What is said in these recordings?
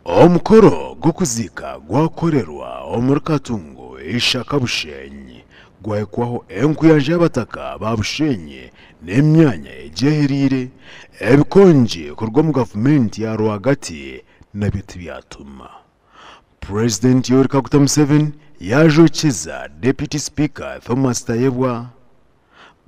Omukoro gukuzika gwakorerwa omuri Katungu ishaka Bushenyi gwahekwaho enkuyanja y'abataka ba Bushenyi n'emyanya ejeherire ebikonje kurwa mu gavumenti ya rwagati na bitu byatuma President Yoweri Kaguta Museveni yajocheza Deputy Speaker Thomas Tayebwa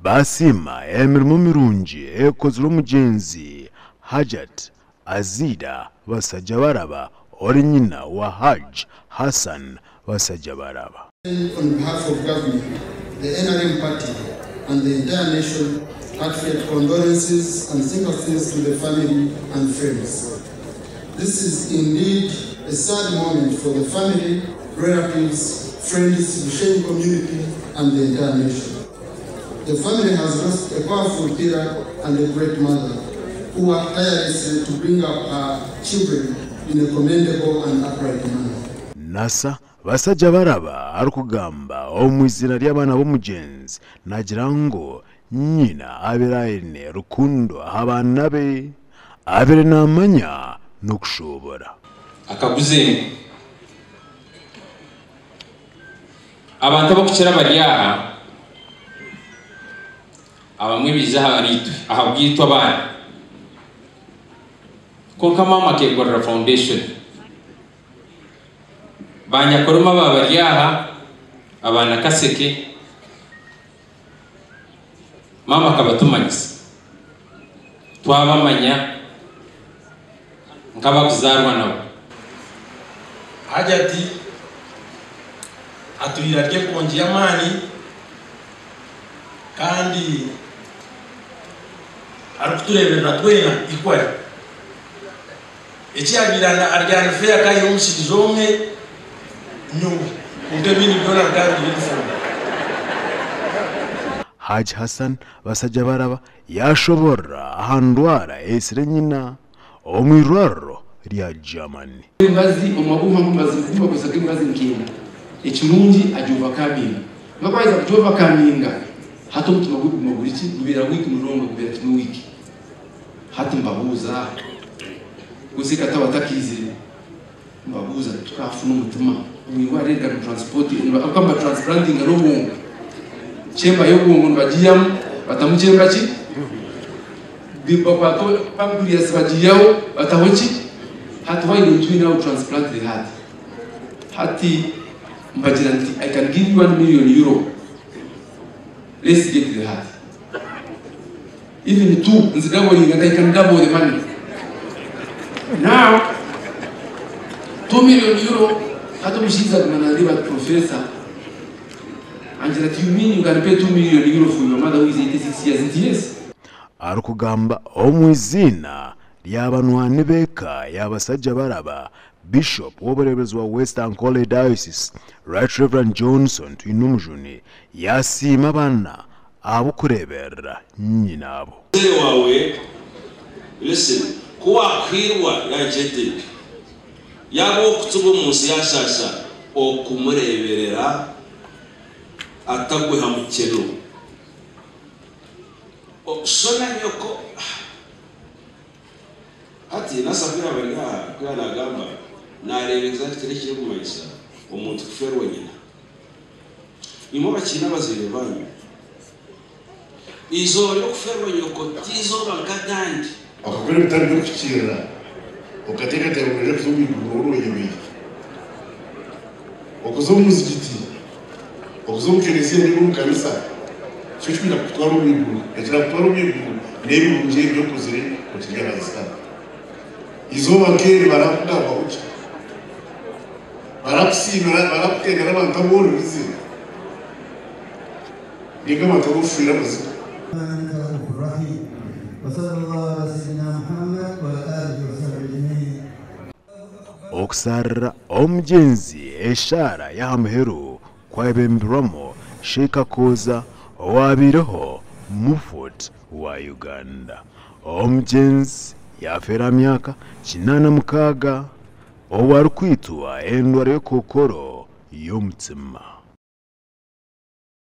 basima emirimo mirungi ekozwe omugenzi Hajat Azida basajja baraba ori nyina wa Haj Hassan basajja baraba. On behalf of government, the NRM party and the entire nation, heartfelt condolences and sympathies to the family and friends. This is indeed a sad moment for the family, relatives, friends, the Bushenyi community and the entire nation. The family has lost a powerful pillar and a great mother who worked tirelessly to bring up her children in a commendable and upright manner. Nasa basajja baraba arukugamba omwizina ly'abana b'omugenzi nagira ngo nyina aberaine rukundo abana be abere n'amanya n'okushobora akaguze abantu abakukira bari aha abamwe biza ahabwitwa abana konka mama Kegorora Foundation banyakoroma babari aha abana kaseke mama kabatumanyisa twabamanya nkabakuzarwa nabo Hajati atulira rye konji y'amani kandi arukuturebera twena ikwari ekyagirana aryana feya kayo omusizomwe nyungu ndebini byona kandi uniform. Haj Hassan basajja baraba yashobora ahandwara esire nyina omwirwaro lya Germany. Imbazi omabuha mubazi kumba kusaka imbazi nkina ekirungi ajuva kabinga ngakwaza kujuva kaminga hato mutuma gubiriki gubira wiki murongo gubira kimu wiki hati mbabuza gusika tabatakizire mbabuza tukafuna umutima mwiwa rega transport akamba transplanting arobongo chemba yobongo bajiyam batamuchemba ki biba kwato pancreas bajiyawo batahoki hati why don't we now transplant the heart hati mbajiranti I can give you €1 million. Let's get the heart. Even two, and I can double the money. Now, €2 million. How much is that man? Professor. Angela, do you mean you can pay €2 million for your mother who is 86 years? It is. Arukugamba omwizina lyabanwani beka yabasajja baraba Bishop w'obuleebezi wa Western College Diocese Right Reverend Johnson Twinumujuni yasiima bana abukureberera nyina abo. Wawe listen kuwa kwirwa ya jete yabo kutubo munsi yashasha okumureberera atagwe hamukero sona nyoko ati nasabira bariga kwana gamba narebeza kirekire kumayisa umuntu kuferwa nyina imo bakina bazire banyu izo yo kuferwa nyoko tizo bankagandi akakore bitari byo kukira ukateka terure kuzubi guru yebi okuzo muzigiti okuzo mukerezi ni mu kanisa cyushwira kutwara ubiguru ekira kutwara ubiguru nebi bunje byo kuzire kutigara isa izo bakeri barakugamba uki barakusimira barakugera abantu aboro bizi niga matagufira muzika okusarra omugenzi eshara yahamuheru kwebembirwamo Sheikh Koza owabireho Mufut wa Uganda omugenzi yafera myaka 86 owarukwitwa endwara y'okokoro y'omutima.